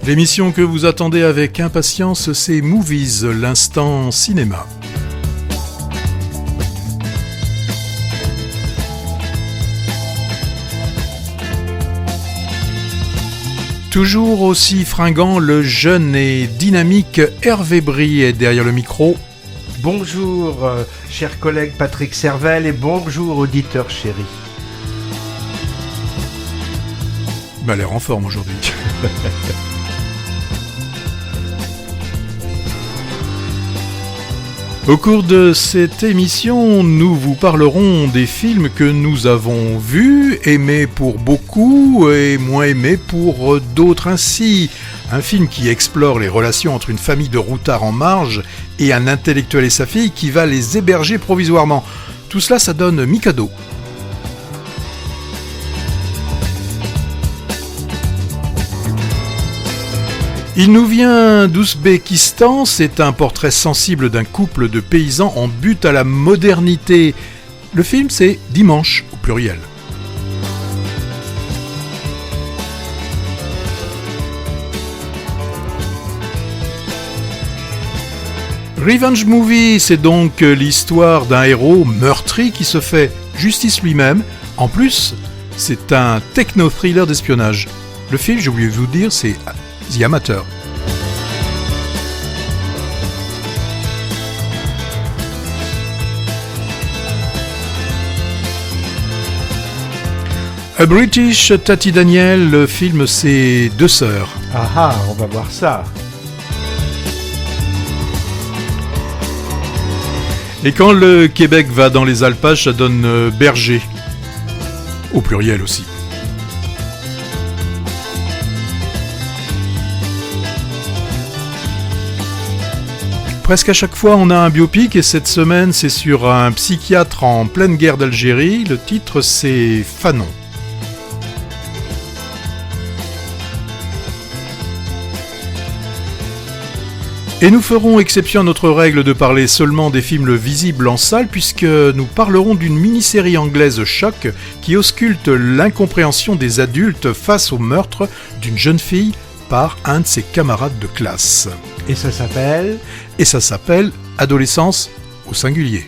L'émission que vous attendez avec impatience, c'est Movies, l'instant cinéma. Toujours aussi fringant, le jeune et dynamique Hervé Brie est derrière le micro. Bonjour, chers collègues Patrick Servel, et bonjour, auditeurs chéris. Il m'a l'air en forme aujourd'hui. Au cours de cette émission, nous vous parlerons des films que nous avons vus, aimés pour beaucoup et moins aimés pour d'autres. Ainsi, un film qui explore les relations entre une famille de routards en marge et un intellectuel et sa fille qui va les héberger provisoirement. Tout cela, ça donne Mikado. Il nous vient d'Ouzbékistan, c'est un portrait sensible d'un couple de paysans en butte à la modernité. Le film, c'est Dimanche, au pluriel. Revenge Movie, c'est donc l'histoire d'un héros meurtri qui se fait justice lui-même. En plus, c'est un techno-thriller d'espionnage. Le film, j'ai oublié de vous dire, c'est The Amateur. A British Tati Daniel, le film c'est Deux sœurs. Ah, on va voir ça. Et quand le Québec va dans les alpages, ça donne berger. Au pluriel aussi. Presque à chaque fois, on a un biopic et cette semaine, c'est sur un psychiatre en pleine guerre d'Algérie. Le titre, c'est Fanon. Et nous ferons exception à notre règle de parler seulement des films visibles en salle puisque nous parlerons d'une mini-série anglaise choc qui ausculte l'incompréhension des adultes face au meurtre d'une jeune fille par un de ses camarades de classe. Et ça s'appelle ? Et ça s'appelle Adolescence au singulier.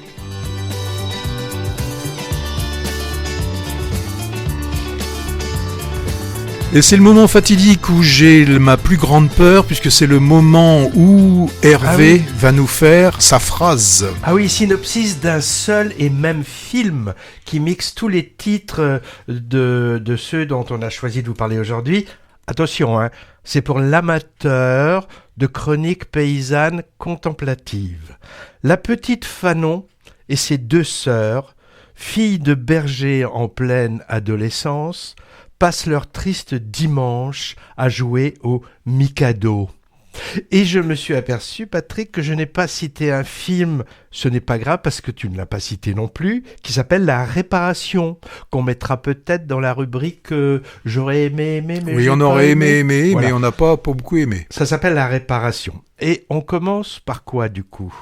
Et c'est le moment fatidique où j'ai ma plus grande peur, puisque c'est le moment où Hervé va nous faire sa phrase. Ah oui, synopsis d'un seul et même film qui mixe tous les titres de ceux dont on a choisi de vous parler aujourd'hui. Attention, c'est pour l'amateur de chroniques paysannes contemplatives. La petite Fanon et ses deux sœurs, filles de bergers en pleine adolescence, passent leur triste dimanche à jouer au Mikado. Et je me suis aperçu, Patrick, que je n'ai pas cité un film, ce n'est pas grave parce que tu ne l'as pas cité non plus, qui s'appelle La Réparation, qu'on mettra peut-être dans la rubrique J'aurais aimé, mais oui, on aurait aimé, voilà. Mais on n'a pas beaucoup aimé. Ça s'appelle La Réparation. Et on commence par quoi, du coup ?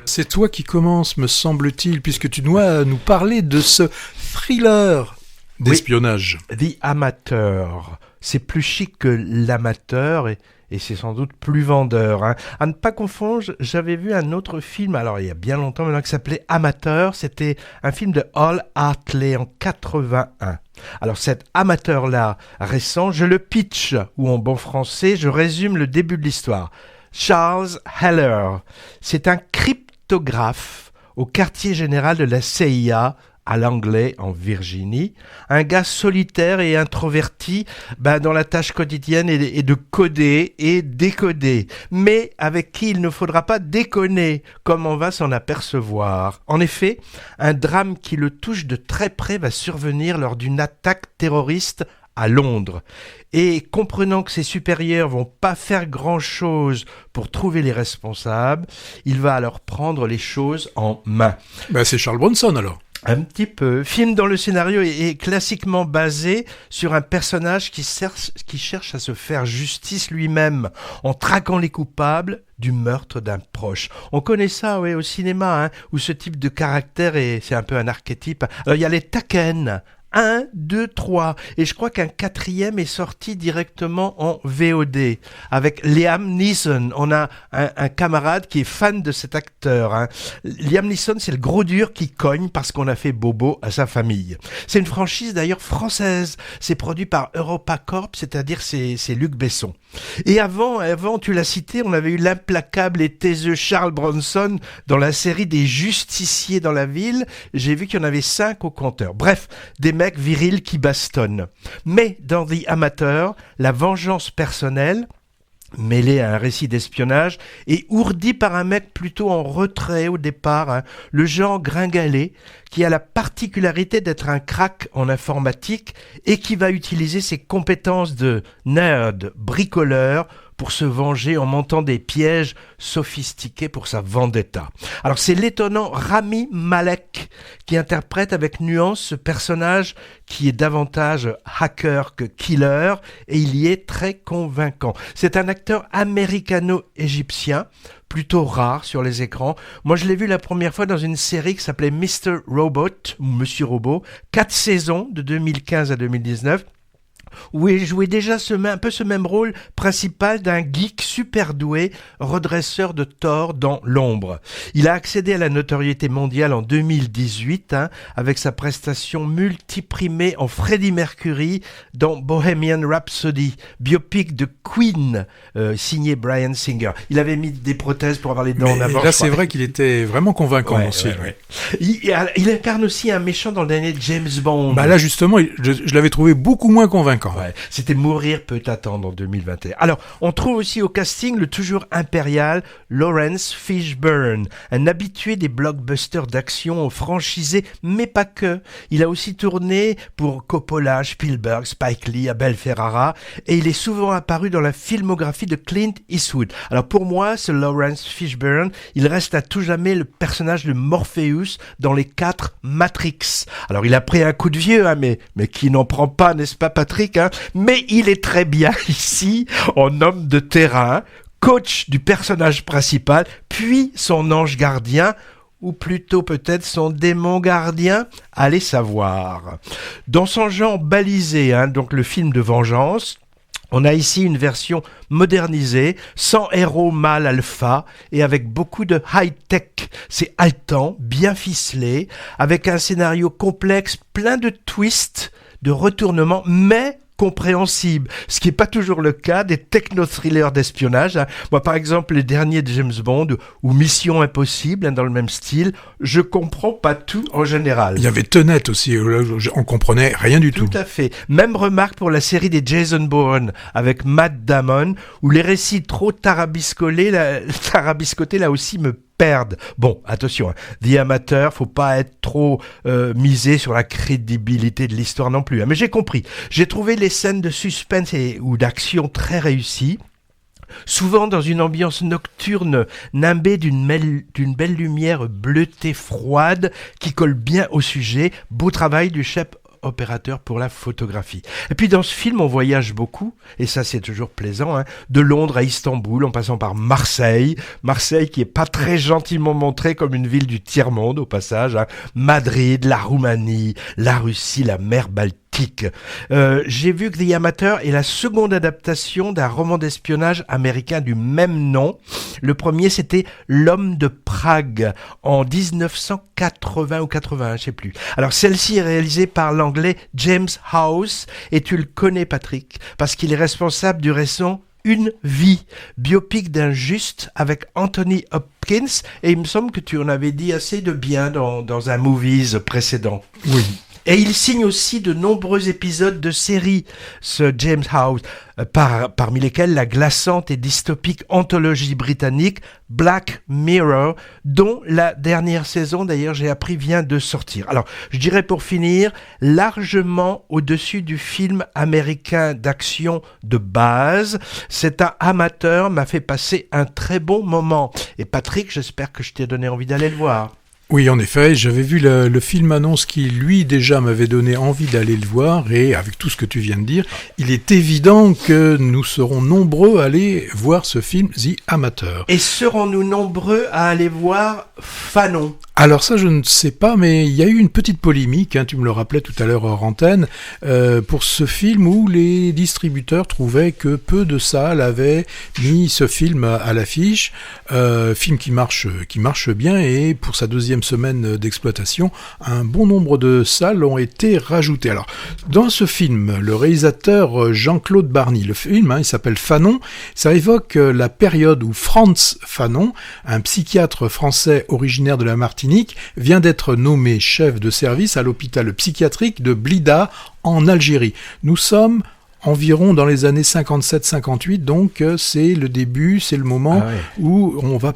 C'est toi qui commences, me semble-t-il, puisque tu dois nous parler de ce thriller d'espionnage. Oui, The Amateur. C'est plus chic que l'amateur et c'est sans doute plus vendeur. À ne pas confondre, j'avais vu un autre film, alors il y a bien longtemps maintenant, qui s'appelait Amateur. C'était un film de Hall Hartley en 81. Alors cet amateur-là, récent, je le pitch, ou en bon français, je résume le début de l'histoire. Charles Heller, c'est un cryptographe au quartier général de la CIA, à Langley, en Virginie, un gars solitaire et introverti dont la tâche quotidienne est de coder et décoder, mais avec qui il ne faudra pas déconner, comme on va s'en apercevoir. En effet, un drame qui le touche de très près va survenir lors d'une attaque terroriste à Londres. Et comprenant que ses supérieurs vont pas faire grand-chose pour trouver les responsables, il va alors prendre les choses en main. C'est Charles Bronson alors. Un petit peu. Film dont le scénario est classiquement basé sur un personnage qui cherche à se faire justice lui-même en traquant les coupables du meurtre d'un proche. On connaît ça au cinéma, où ce type de caractère c'est un peu un archétype. Alors il y a les Taken, 1, 2, 3. Et je crois qu'un quatrième est sorti directement en VOD avec Liam Neeson. On a un camarade qui est fan de cet acteur. Hein. Liam Neeson, c'est le gros dur qui cogne parce qu'on a fait bobo à sa famille. C'est une franchise d'ailleurs française. C'est produit par EuropaCorp, c'est-à-dire c'est Luc Besson. Et avant, tu l'as cité, on avait eu l'implacable et taiseux Charles Bronson dans la série des justiciers dans la ville. J'ai vu qu'il y en avait 5 au compteur. Bref, des mecs virils qui bastonnent. Mais dans The Amateur, la vengeance personnelle, mêlée à un récit d'espionnage, est ourdie par un mec plutôt en retrait au départ, hein, le genre gringalet, qui a la particularité d'être un crack en informatique et qui va utiliser ses compétences de nerd, bricoleur, pour se venger en montant des pièges sophistiqués pour sa vendetta. Alors c'est l'étonnant Rami Malek qui interprète avec nuance ce personnage qui est davantage hacker que killer et il y est très convaincant. C'est un acteur américano-égyptien, plutôt rare sur les écrans. Moi, je l'ai vu la première fois dans une série qui s'appelait Mr. Robot, ou Monsieur Robot, 4 saisons de 2015 à 2019. Où il jouait déjà un peu ce même rôle principal d'un geek super doué, redresseur de tort dans l'ombre. Il a accédé à la notoriété mondiale en 2018 avec sa prestation multiprimée en Freddie Mercury dans Bohemian Rhapsody, biopic de Queen, signé Bryan Singer. Il avait mis des prothèses pour avoir les dents en avant. Là, c'est vrai qu'il était vraiment convaincant dans ce film. Ouais. Il incarne aussi un méchant dans le dernier James Bond. Bah là, justement, je l'avais trouvé beaucoup moins convaincant. Ouais, c'était Mourir peut attendre en 2021. Alors, on trouve aussi au casting le toujours impérial Lawrence Fishburne, un habitué des blockbusters d'action franchisés, mais pas que. Il a aussi tourné pour Coppola, Spielberg, Spike Lee, Abel Ferrara, et il est souvent apparu dans la filmographie de Clint Eastwood. Alors pour moi, ce Lawrence Fishburne, il reste à tout jamais le personnage de Morpheus dans les 4 Matrix. Alors il a pris un coup de vieux, mais qui n'en prend pas, n'est-ce pas Patrick ? Mais il est très bien ici, en homme de terrain, coach du personnage principal, puis son ange gardien, ou plutôt peut-être son démon gardien, allez savoir. Dans son genre balisé, donc le film de vengeance, on a ici une version modernisée, sans héros mâle alpha et avec beaucoup de high-tech. C'est haletant, bien ficelé, avec un scénario complexe, plein de twists, de retournements, mais compréhensible, ce qui n'est pas toujours le cas des techno-thrillers d'espionnage. Moi, par exemple, les derniers de James Bond ou Mission Impossible, dans le même style, je comprends pas tout en général. Il y avait Tenet aussi, on comprenait rien du tout. Tout à fait. Même remarque pour la série des Jason Bourne avec Matt Damon, où les récits trop tarabiscotés là aussi me perdent. Bon, attention, The Amateur, faut pas être trop misé sur la crédibilité de l'histoire non plus. Mais j'ai compris. J'ai trouvé les scènes de suspense ou d'action très réussies. Souvent dans une ambiance nocturne nimbée d'une belle lumière bleutée froide qui colle bien au sujet. Beau travail du chef opérateur pour la photographie. Et puis dans ce film, on voyage beaucoup, et ça c'est toujours plaisant, de Londres à Istanbul, en passant par Marseille qui est pas très gentiment montrée comme une ville du tiers-monde au passage, Madrid, la Roumanie, la Russie, la mer Baltique. J'ai vu que The Amateur est la seconde adaptation d'un roman d'espionnage américain du même nom. Le premier, c'était L'homme de Prague en 1980 ou 81, je sais plus. Alors celle-ci est réalisée par l'anglais James House et tu le connais Patrick parce qu'il est responsable du récent Une vie, biopic d'un juste avec Anthony Hopkins et il me semble que tu en avais dit assez de bien dans un Movies précédent. Oui. Et il signe aussi de nombreux épisodes de séries, ce James House, parmi lesquels la glaçante et dystopique anthologie britannique Black Mirror, dont la dernière saison, d'ailleurs, j'ai appris, vient de sortir. Alors, je dirais pour finir, largement au-dessus du film américain d'action de base, cet amateur m'a fait passer un très bon moment. Et Patrick, j'espère que je t'ai donné envie d'aller le voir. Oui, en effet, j'avais vu le film annonce qui, lui, déjà m'avait donné envie d'aller le voir, et avec tout ce que tu viens de dire, il est évident que nous serons nombreux à aller voir ce film, The Amateur. Et serons-nous nombreux à aller voir Fanon? Alors ça, je ne sais pas, mais il y a eu une petite polémique, tu me le rappelais tout à l'heure hors antenne, pour ce film où les distributeurs trouvaient que peu de salles avaient mis ce film à l'affiche, film qui marche bien, et pour sa deuxième semaine d'exploitation, un bon nombre de salles ont été rajoutées. Alors, dans ce film, le réalisateur Jean-Claude Barny, le film, il s'appelle Fanon, ça évoque la période où Frantz Fanon, un psychiatre français originaire de la Martinique, vient d'être nommé chef de service à l'hôpital psychiatrique de Blida en Algérie. Nous sommes environ dans les années 57-58, donc c'est le début, c'est le moment où on va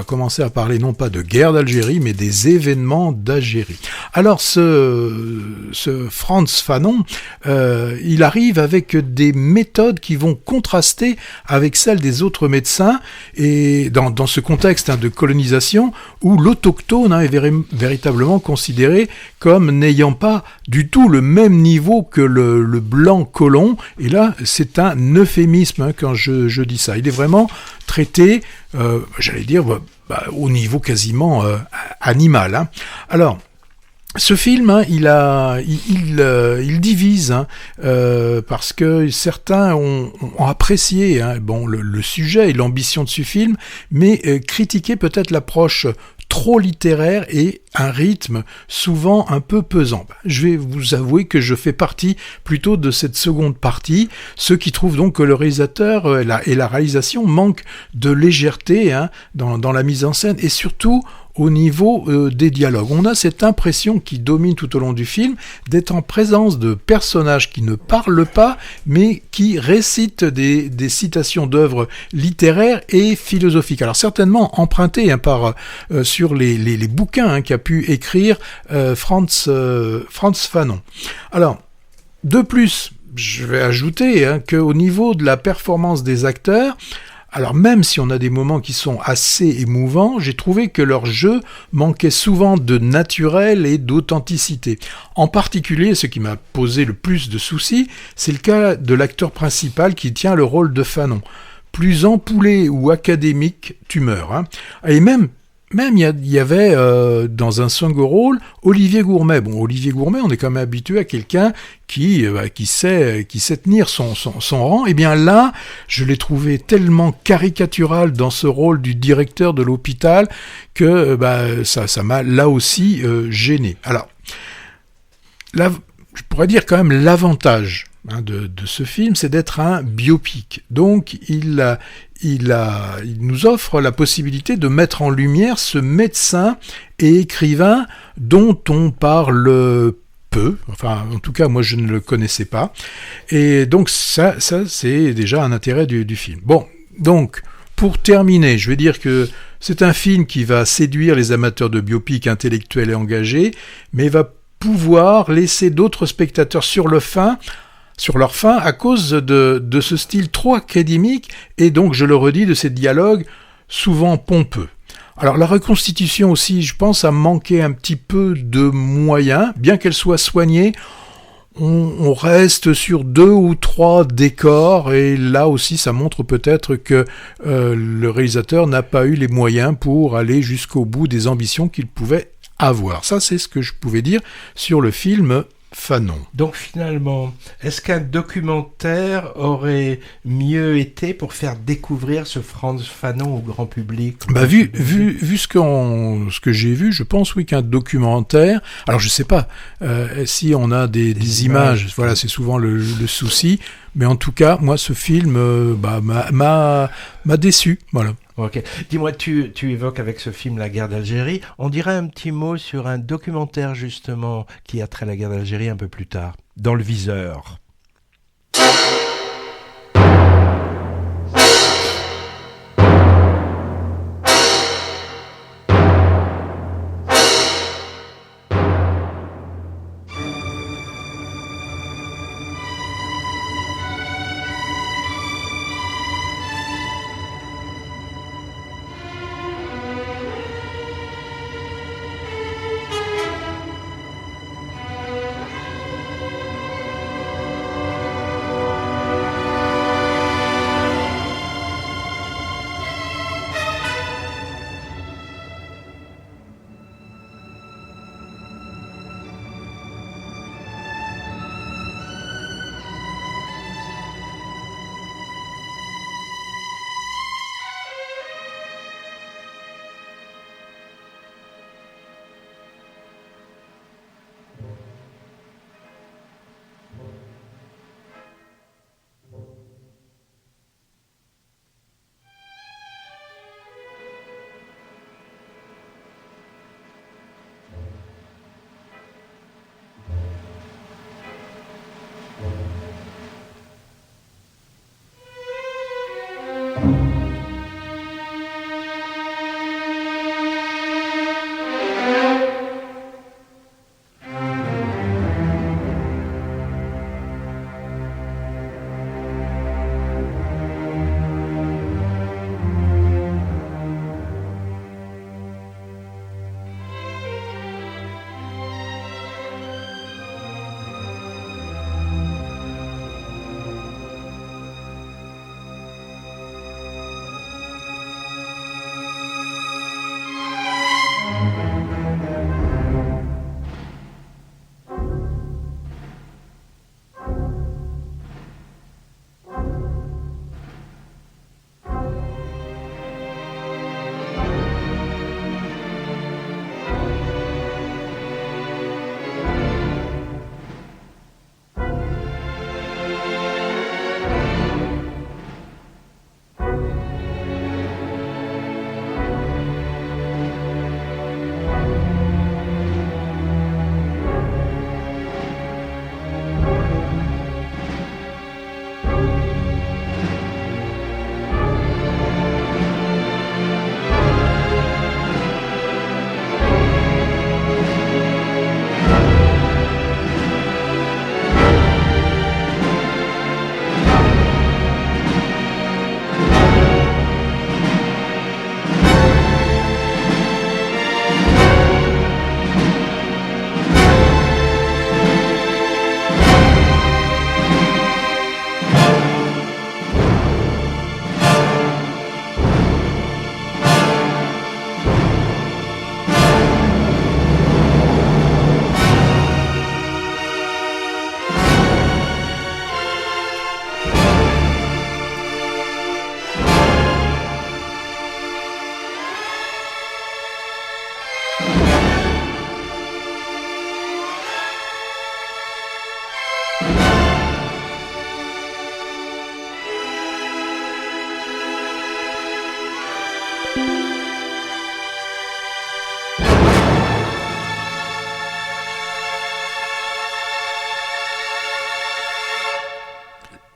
commencer à parler non pas de guerre d'Algérie, mais des événements d'Algérie. Alors ce Frantz Fanon, il arrive avec des méthodes qui vont contraster avec celles des autres médecins, et dans ce contexte de colonisation, où l'autochtone est véritablement considéré comme n'ayant pas du tout le même niveau que le blanc colon. Et là, c'est un euphémisme quand je dis ça. Il est vraiment traité, j'allais dire, au niveau quasiment animal. Alors, ce film, il divise, parce que certains ont apprécié le sujet et l'ambition de ce film, mais critiqué peut-être l'approche trop littéraire et un rythme souvent un peu pesant. Je vais vous avouer que je fais partie plutôt de cette seconde partie, ceux qui trouvent donc que le réalisateur et la réalisation manquent de légèreté dans la mise en scène, et surtout au niveau des dialogues. On a cette impression qui domine tout au long du film d'être en présence de personnages qui ne parlent pas, mais qui récitent des citations d'œuvres littéraires et philosophiques. Alors certainement empruntées sur les bouquins qu'a pu écrire Frantz Fanon. Alors, de plus, je vais ajouter qu'au niveau de la performance des acteurs, alors même si on a des moments qui sont assez émouvants, j'ai trouvé que leur jeu manquait souvent de naturel et d'authenticité. En particulier, ce qui m'a posé le plus de soucis, c'est le cas de l'acteur principal qui tient le rôle de Fanon. Plus ampoulé ou académique, tu meurs. Et même il y avait dans un second rôle Olivier Gourmet. Bon, Olivier Gourmet, on est quand même habitué à quelqu'un qui sait tenir son rang. Et bien là, je l'ai trouvé tellement caricatural dans ce rôle du directeur de l'hôpital que ça m'a là aussi gêné. Alors, là, je pourrais dire quand même l'avantage de ce film, c'est d'être un biopic. Donc, il nous offre la possibilité de mettre en lumière ce médecin et écrivain dont on parle peu, enfin en tout cas moi je ne le connaissais pas, et donc ça c'est déjà un intérêt du film. Bon, donc pour terminer, je vais dire que c'est un film qui va séduire les amateurs de biopic intellectuels et engagés, mais va pouvoir laisser d'autres spectateurs sur leur faim à cause de ce style trop académique et donc, je le redis, de ces dialogues souvent pompeux. Alors la reconstitution aussi, je pense, a manqué un petit peu de moyens, bien qu'elle soit soignée. On reste sur 2 ou 3 décors, et là aussi ça montre peut-être que le réalisateur n'a pas eu les moyens pour aller jusqu'au bout des ambitions qu'il pouvait avoir. Ça, c'est ce que je pouvais dire sur le film Fanon. Donc finalement, est-ce qu'un documentaire aurait mieux été pour faire découvrir ce Frantz Fanon au grand public? Vu ce que j'ai vu, je pense oui qu'un documentaire. Alors je sais pas si on a des images. Voilà, c'est souvent le souci. Mais en tout cas, moi, ce film m'a déçu. Voilà. Ok. Dis-moi, tu évoques avec ce film la guerre d'Algérie. On dirait un petit mot sur un documentaire justement qui a trait à la guerre d'Algérie un peu plus tard, dans le viseur.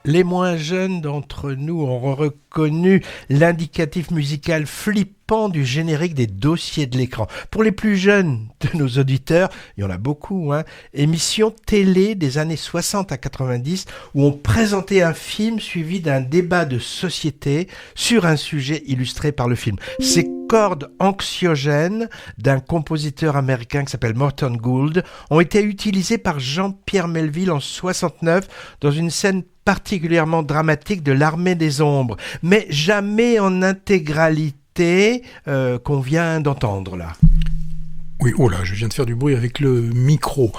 Les moins jeunes d'entre nous ont reconnu l'indicatif musical flippant du générique des dossiers de l'écran. Pour les plus jeunes de nos auditeurs, il y en a beaucoup, émission télé des années 60 à 90 où on présentait un film suivi d'un débat de société sur un sujet illustré par le film. Ces cordes anxiogènes d'un compositeur américain qui s'appelle Morton Gould ont été utilisées par Jean-Pierre Melville en 69 dans une scène particulièrement dramatique de l'Armée des Ombres, mais jamais en intégralité qu'on vient d'entendre là. Oui, oh là, je viens de faire du bruit avec le micro.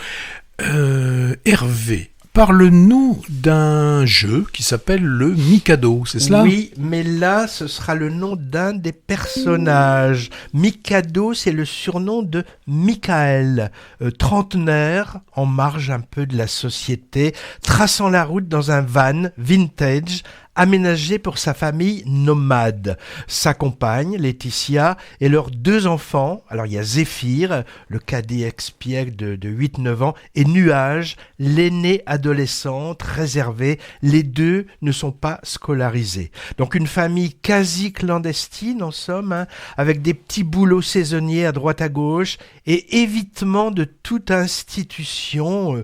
Hervé, parle-nous d'un jeu qui s'appelle le Mikado, c'est cela ? Oui, mais là, ce sera le nom d'un des personnages. Mikado, c'est le surnom de Michael, trentenaire, en marge un peu de la société, traçant la route dans un van vintage, aménagé pour sa famille nomade. Sa compagne, Laetitia, et leurs 2 enfants, alors il y a Zéphyr, le cadet expiègle de 8-9 ans, et Nuage, l'aînée adolescente, réservée. Les 2 ne sont pas scolarisés. Donc une famille quasi clandestine en somme, avec des petits boulots saisonniers à droite à gauche, et évitement de toute institution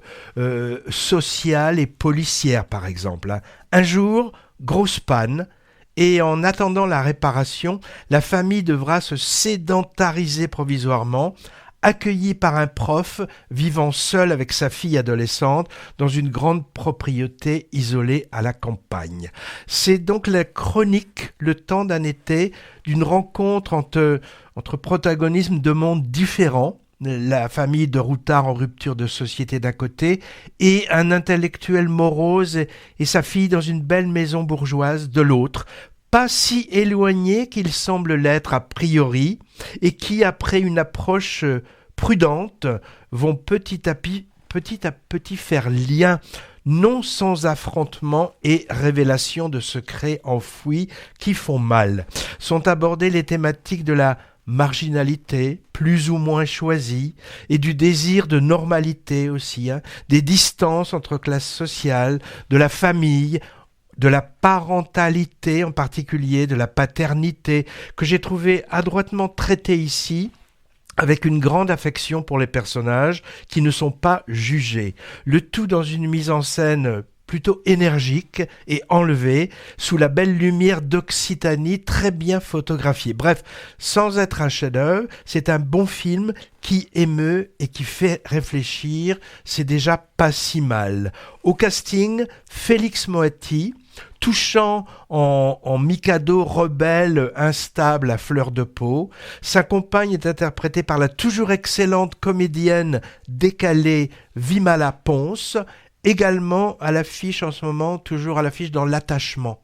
sociale et policière par exemple. Un jour, grosse panne, et en attendant la réparation, la famille devra se sédentariser provisoirement, accueillie par un prof vivant seul avec sa fille adolescente dans une grande propriété isolée à la campagne. C'est donc la chronique, le temps d'un été, d'une rencontre entre protagonismes de mondes différents, la famille de Routard en rupture de société d'un côté, et un intellectuel morose et sa fille dans une belle maison bourgeoise de l'autre, pas si éloignés qu'il semble l'être a priori, et qui, après une approche prudente, vont petit à petit faire lien, non sans affrontement et révélation de secrets enfouis qui font mal. Sont abordées les thématiques de la marginalité, plus ou moins choisie, et du désir de normalité aussi, des distances entre classes sociales, de la famille, de la parentalité en particulier, de la paternité, que j'ai trouvé adroitement traité ici, avec une grande affection pour les personnages qui ne sont pas jugés. Le tout dans une mise en scène plutôt énergique et enlevée, sous la belle lumière d'Occitanie, très bien photographiée. Bref, sans être un chef-d'œuvre, c'est un bon film qui émeut et qui fait réfléchir, c'est déjà pas si mal. Au casting, Félix Moati, touchant en Mikado rebelle, instable à fleur de peau. Sa compagne est interprétée par la toujours excellente comédienne décalée Vimala Ponce, également à l'affiche en ce moment, toujours à l'affiche dans L'attachement.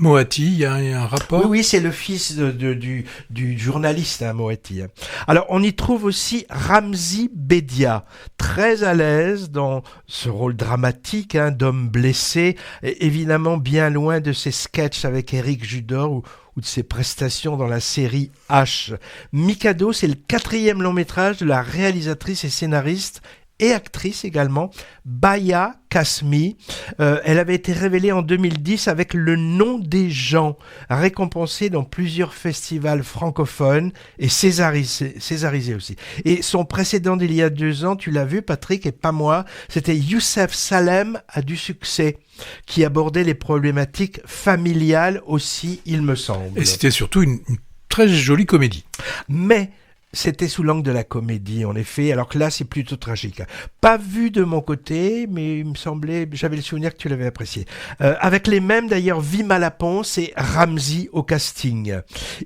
Moati, il y a un rapport? Oui, c'est le fils du journaliste, Moati. Alors, on y trouve aussi Ramzy Bedia, très à l'aise dans ce rôle dramatique d'homme blessé, et évidemment bien loin de ses sketchs avec Éric Judor ou de ses prestations dans la série H. Mikado, c'est le 4e long métrage de la réalisatrice et scénariste et actrice également, Baya Kasmi. Elle avait été révélée en 2010 avec Le Nom des gens, récompensée dans plusieurs festivals francophones et césarisée aussi. Et son précédent d'il y a 2 ans, tu l'as vu Patrick et pas moi, c'était Youssef Salem a du succès, qui abordait les problématiques familiales aussi, il me semble. Et c'était surtout une très jolie comédie. Mais c'était sous l'angle de la comédie, en effet, alors que là, c'est plutôt tragique. Pas vu de mon côté, mais il me semblait, j'avais le souvenir que tu l'avais apprécié. Avec les mêmes, d'ailleurs, Vimala Ponce et Ramzy au casting.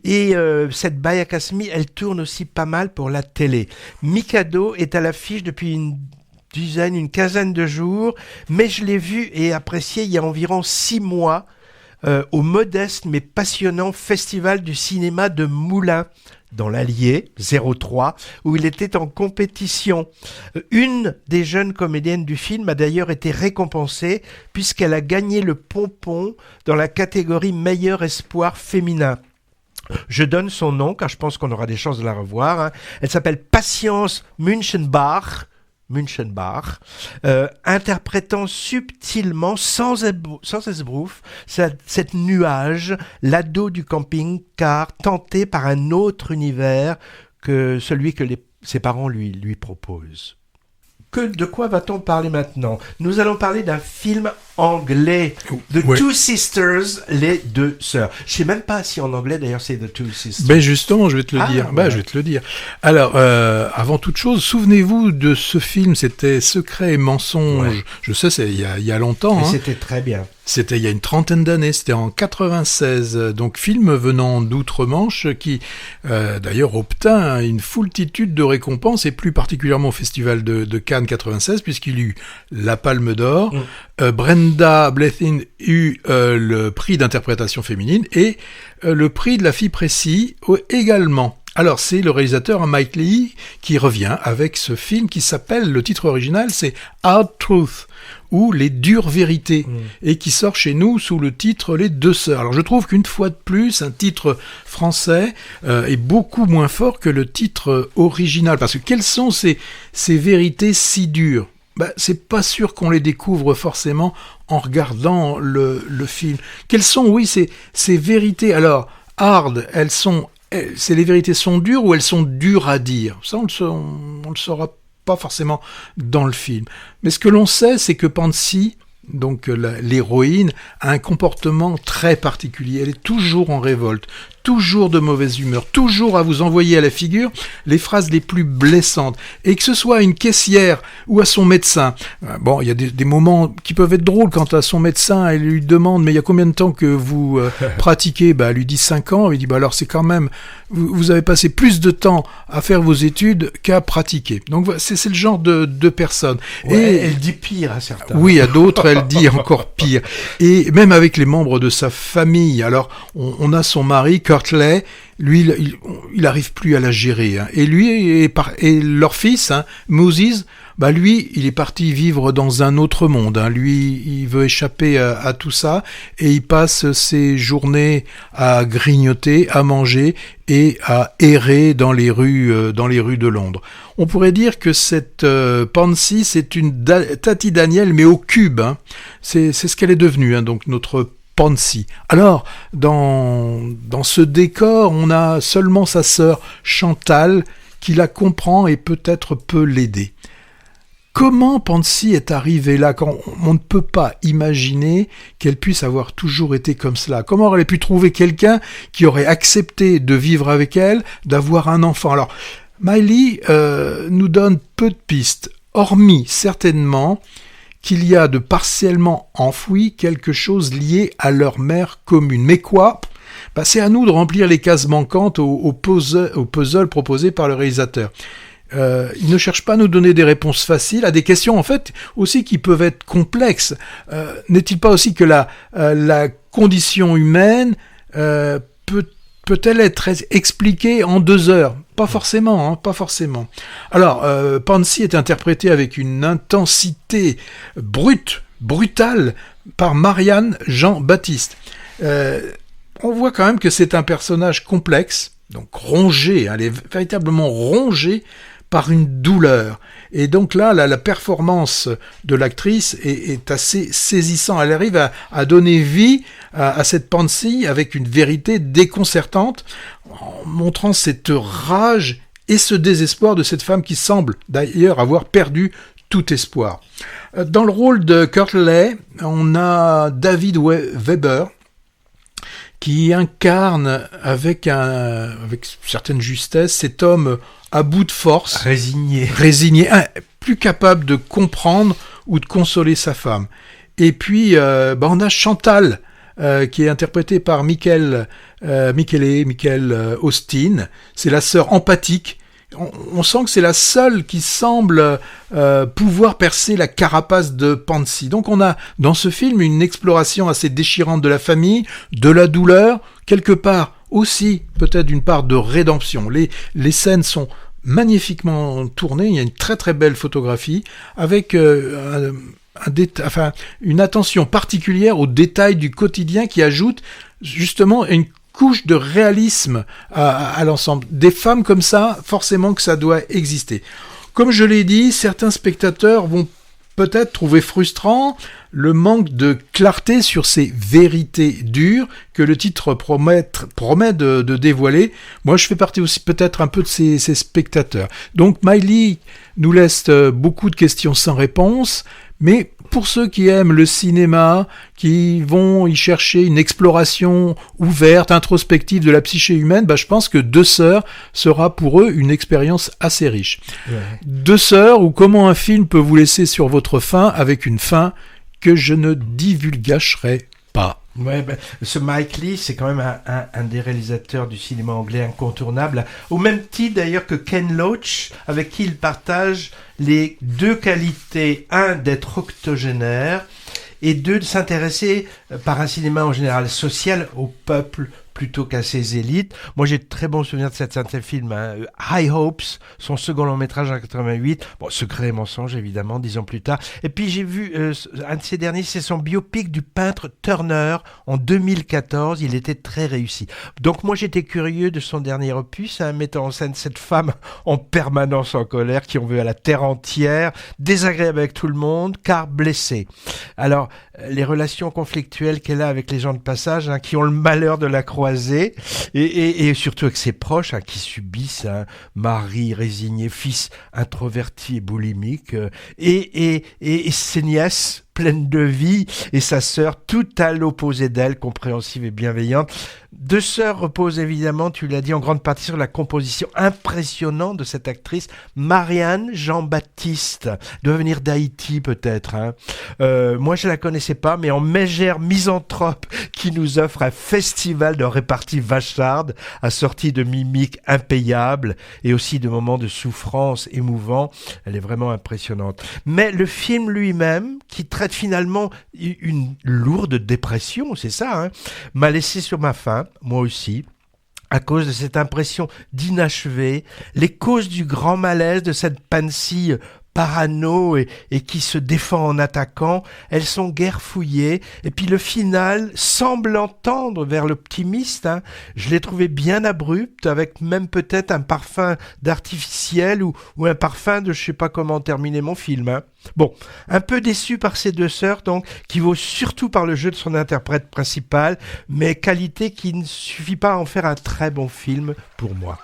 Et cette Baya Kasmi, elle tourne aussi pas mal pour la télé. Mikado est à l'affiche depuis une quinzaine de jours, mais je l'ai vu et apprécié il y a environ 6 mois au modeste mais passionnant Festival du cinéma de Moulins, dans l'Allier 03, où il était en compétition. Une des jeunes comédiennes du film a d'ailleurs été récompensée puisqu'elle a gagné le pompon dans la catégorie meilleur espoir féminin. Je donne son nom car je pense qu'on aura des chances de la revoir. Elle s'appelle Patience Münchenbach, interprétant subtilement, sans esbrouf, cette nuage, l'ado du camping-car, tenté par un autre univers que celui que ses parents lui proposent. De quoi va-t-on parler maintenant ? Nous allons parler d'un film anglais, The Two Sisters, les deux sœurs. Je ne sais même pas si en anglais d'ailleurs c'est The Two Sisters. Ben justement, je vais te le dire. Voilà. Je vais te le dire. Alors, avant toute chose, souvenez-vous de ce film, c'était Secret et mensonge. Ouais. Je sais, c'est il y a longtemps. Et c'était très bien. C'était il y a une trentaine d'années, c'était en 96, donc film venant d'outre-Manche qui d'ailleurs obtint une foultitude de récompenses et plus particulièrement au festival de Cannes 96 puisqu'il eut la Palme d'Or, Brenda Blethyn eut le prix d'interprétation féminine et le prix de la fille Précis également. Alors c'est le réalisateur Mike Leigh qui revient avec ce film qui s'appelle, le titre original c'est Hard Truth, ou Les dures vérités, et qui sort chez nous sous le titre Les deux sœurs. Alors je trouve qu'une fois de plus, un titre français est beaucoup moins fort que le titre original, parce que quelles sont ces vérités si dures ? C'est pas sûr qu'on les découvre forcément en regardant le film. Quelles sont, ces vérités ? Alors, hard, les vérités sont dures ou elles sont dures à dire ? Ça, on le saura pas forcément dans le film. Mais ce que l'on sait, c'est que Pansy, donc l'héroïne, a un comportement très particulier. Elle est toujours en révolte, toujours de mauvaise humeur, toujours à vous envoyer à la figure les phrases les plus blessantes. Et que ce soit à une caissière ou à son médecin. Bon, il y a des moments qui peuvent être drôles quand à son médecin, elle lui demande « Mais il y a combien de temps que vous pratiquez ?» Elle lui dit 5 ans. Elle lui dit « Alors c'est quand même... Vous avez passé plus de temps à faire vos études qu'à pratiquer. » Donc c'est le genre de personne. Ouais, et elle dit pire à certains. Oui, à d'autres, elle dit encore pire. Et même avec les membres de sa famille. Alors, on a son mari, Courtleigh, lui, il arrive plus à la gérer. Et lui et leur fils, Moses, Bah lui, il est parti vivre dans un autre monde. Hein. Lui, il veut échapper à tout ça et il passe ses journées à grignoter, à manger et à errer dans les rues de Londres. On pourrait dire que cette Pansy, c'est une Tati Daniel mais au cube. Hein. C'est ce qu'elle est devenue, hein, donc notre Pansy. Alors, dans ce décor, on a seulement sa sœur Chantal qui la comprend et peut-être peut l'aider. Comment Pansy est arrivée là quand on ne peut pas imaginer qu'elle puisse avoir toujours été comme cela? Comment elle a pu trouver quelqu'un qui aurait accepté de vivre avec elle, d'avoir un enfant? Alors, Miley nous donne peu de pistes, hormis certainement qu'il y a de partiellement enfoui quelque chose lié à leur mère commune. Mais quoi? Bah, c'est à nous de remplir les cases manquantes au puzzle proposé par le réalisateur. Il ne cherche pas à nous donner des réponses faciles à des questions en fait aussi qui peuvent être complexes. N'est-il pas aussi que la condition humaine peut-elle être expliquée en 2 heures? Pas forcément, hein, pas forcément. Alors, Pansy est interprétée avec une intensité brutale par Marianne Jean-Baptiste. On voit quand même que c'est un personnage complexe, donc rongé, hein, elle est véritablement rongée par une douleur. Et donc là, la performance de l'actrice est assez saisissante. Elle arrive à donner vie à cette Pansy avec une vérité déconcertante, en montrant cette rage et ce désespoir de cette femme qui semble d'ailleurs avoir perdu tout espoir. Dans le rôle de Curtley, on a David Weber, qui incarne avec certaine justesse cet homme à bout de force, résigné, plus capable de comprendre ou de consoler sa femme. Et puis, on a Chantal, qui est interprétée par Michael Austin. C'est la sœur empathique. On sent que c'est la seule qui semble pouvoir percer la carapace de Pansy. Donc on a dans ce film une exploration assez déchirante de la famille, de la douleur, quelque part aussi peut-être une part de rédemption. Les scènes sont magnifiquement tournées, il y a une très très belle photographie avec une attention particulière aux détails du quotidien qui ajoute justement une couche de réalisme à l'ensemble. Des femmes comme ça, forcément que ça doit exister. Comme je l'ai dit, certains spectateurs vont peut-être trouver frustrant le manque de clarté sur ces vérités dures que le titre promet de dévoiler. Moi, je fais partie aussi peut-être un peu de ces spectateurs. Donc, Miley nous laisse beaucoup de questions sans réponse, mais pour ceux qui aiment le cinéma, qui vont y chercher une exploration ouverte, introspective de la psyché humaine, je pense que Deux Sœurs sera pour eux une expérience assez riche. Ouais. Deux Sœurs, ou comment un film peut vous laisser sur votre faim avec une fin que je ne divulgacherai pas. Ouais, ce Mike Leigh, c'est quand même un des réalisateurs du cinéma anglais incontournable, au même titre d'ailleurs que Ken Loach, avec qui il partage les 2 qualités, 1 d'être octogénaire et 2 de s'intéresser par un cinéma en général social au peuple plutôt qu'à ses élites. Moi, j'ai de très bons souvenirs de certains films. High Hopes, son second long métrage en 88. Secret et mensonge, évidemment, 10 ans plus tard. Et puis, j'ai vu un de ces derniers, c'est son biopic du peintre Turner en 2014. Il était très réussi. Donc, moi, j'étais curieux de son dernier opus, mettant en scène cette femme en permanence en colère, qui en veut à la terre entière, désagréable avec tout le monde, car blessée. Alors, les relations conflictuelles qu'elle a avec les gens de passage, qui ont le malheur de la croiser, et surtout avec ses proches, qui subissent un mari résigné, fils introverti et boulimique, et ses nièces pleines de vie, et sa sœur tout à l'opposé d'elle, compréhensive et bienveillante. Deux Sœurs repose évidemment, tu l'as dit, en grande partie sur la composition impressionnante de cette actrice, Marianne Jean-Baptiste. Elle doit venir d'Haïti peut-être. Moi je la connaissais pas, mais en mégère misanthrope qui nous offre un festival de répartie vacharde, assorti de mimiques impayables et aussi de moments de souffrance émouvants. Elle est vraiment impressionnante. Mais le film lui-même, qui traite finalement une lourde dépression, c'est ça, m'a laissé sur ma faim, moi aussi, à cause de cette impression d'inachevé, les causes du grand malaise de cette Pansy parano et qui se défend en attaquant. Elles sont guère fouillées. Et puis le final semble tendre vers l'optimiste. Je l'ai trouvé bien abrupt, avec même peut-être un parfum d'artificiel ou un parfum de je sais pas comment terminer mon film. Bon, un peu déçu par ces deux sœurs, donc, qui vaut surtout par le jeu de son interprète principal, mais qualité qui ne suffit pas à en faire un très bon film pour moi.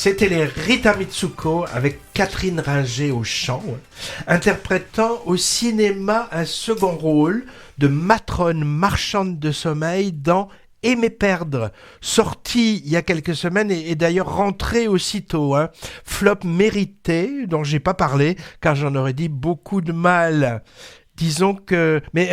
C'était les Rita Mitsuko avec Catherine Ringer au chant, interprétant au cinéma un second rôle de matrone marchande de sommeil dans Aimer perdre, sorti il y a quelques semaines et d'ailleurs rentré aussitôt. Flop mérité, dont j'ai pas parlé, car j'en aurais dit beaucoup de mal. Disons que... Mais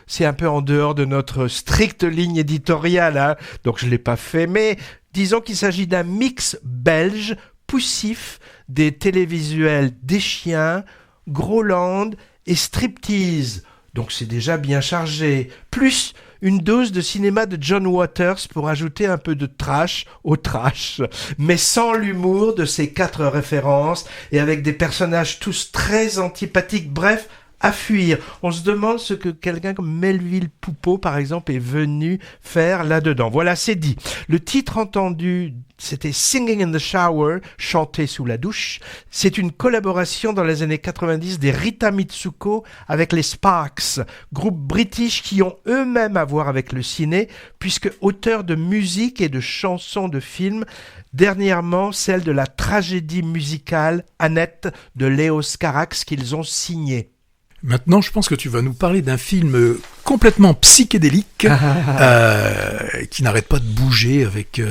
c'est un peu en dehors de notre stricte ligne éditoriale, donc je l'ai pas fait. Mais disons qu'il s'agit d'un mix belge, poussif, des télévisuels des chiens, Groland et striptease. donc c'est déjà bien chargé. Plus une dose de cinéma de John Waters pour ajouter un peu de trash au trash, mais sans l'humour de ces 4 références et avec des personnages tous très antipathiques, bref, à fuir. On se demande ce que quelqu'un comme Melville Poupeau, par exemple, est venu faire là-dedans. Voilà, c'est dit. Le titre entendu, c'était Singing in the Shower, chanter sous la douche. C'est une collaboration dans les années 90 des Rita Mitsuko avec les Sparks, groupe british qui ont eux-mêmes à voir avec le ciné, puisque auteurs de musique et de chansons de films, dernièrement celle de la tragédie musicale Annette de Léos Carax qu'ils ont signée. Maintenant, je pense que tu vas nous parler d'un film complètement psychédélique qui n'arrête pas de bouger avec...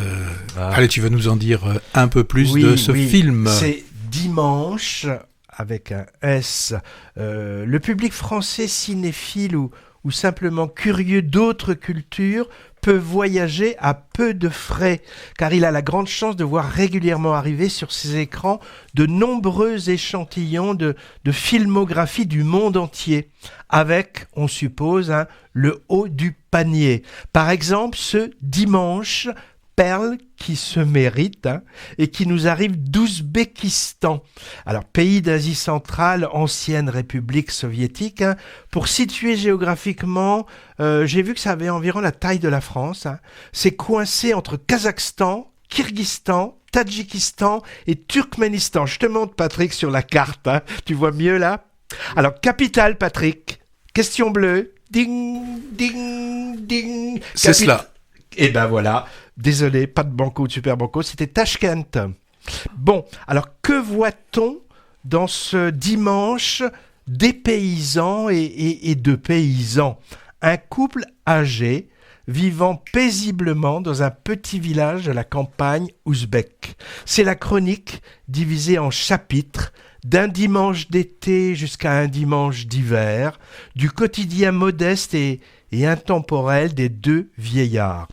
Allez, tu vas nous en dire un peu plus de ce film. C'est Dimanche, avec un S. Le public français cinéphile ou simplement curieux d'autres cultures peut voyager à peu de frais, car il a la grande chance de voir régulièrement arriver sur ses écrans de nombreux échantillons de filmographie du monde entier, avec, on suppose, le haut du panier. Par exemple, ce Dimanche, perle qui se mérite et qui nous arrive d'Ouzbékistan. Alors, pays d'Asie centrale, ancienne république soviétique. Pour situer géographiquement, j'ai vu que ça avait environ la taille de la France. C'est coincé entre Kazakhstan, Kirghizistan, Tadjikistan et Turkménistan. Je te montre, Patrick, sur la carte. Tu vois mieux là? Alors, capitale, Patrick. Question bleue. Ding, ding, ding. C'est cela. Et ben voilà. Désolé, pas de banco ou de super banco, c'était Tashkent. Bon, alors que voit-on dans ce Dimanche des paysans et de paysans? Un couple âgé vivant paisiblement dans un petit village de la campagne ouzbèque. C'est la chronique divisée en chapitres, d'un dimanche d'été jusqu'à un dimanche d'hiver, du quotidien modeste et intemporel des 2 vieillards.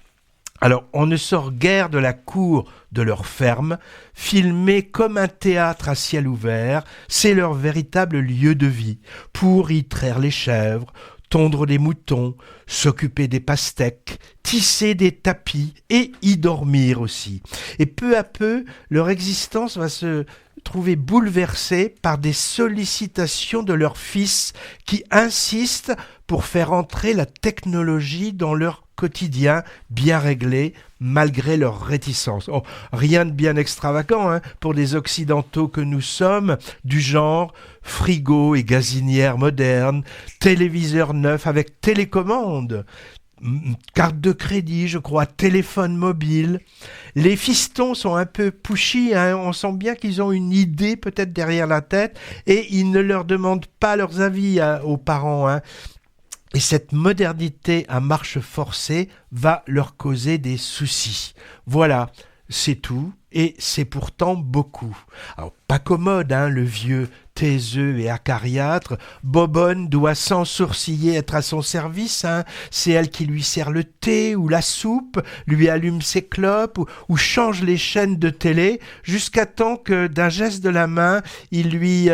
Alors, on ne sort guère de la cour de leur ferme, filmé comme un théâtre à ciel ouvert, c'est leur véritable lieu de vie, pour y traire les chèvres, tondre des moutons, s'occuper des pastèques, tisser des tapis et y dormir aussi. Et peu à peu, leur existence va se trouver bouleversée par des sollicitations de leur fils qui insistent pour faire entrer la technologie dans leur quotidien bien réglé malgré leur réticence. Oh, rien de bien extravagant pour des occidentaux que nous sommes, du genre frigo et gazinière moderne, téléviseur neuf avec télécommande, carte de crédit, je crois, téléphone mobile. Les fistons sont un peu pushy, on sent bien qu'ils ont une idée peut-être derrière la tête et ils ne leur demandent pas leurs avis aux parents. Et cette modernité à marche forcée va leur causer des soucis. Voilà, c'est tout, et c'est pourtant beaucoup. Alors, pas commode, le vieux taiseux et acariâtre. Bobonne doit sans sourciller être à son service. C'est elle qui lui sert le thé ou la soupe, lui allume ses clopes ou change les chaînes de télé, jusqu'à temps que, d'un geste de la main, il lui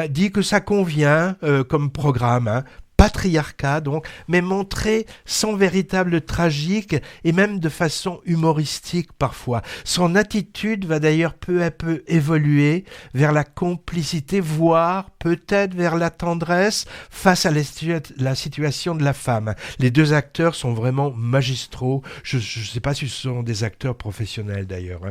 dit que ça convient comme programme. Patriarcat donc, mais montré sans véritable tragique et même de façon humoristique parfois. Son attitude va d'ailleurs peu à peu évoluer vers la complicité, voire peut-être vers la tendresse face à la situation de la femme. Les 2 acteurs sont vraiment magistraux. Je ne sais pas si ce sont des acteurs professionnels d'ailleurs.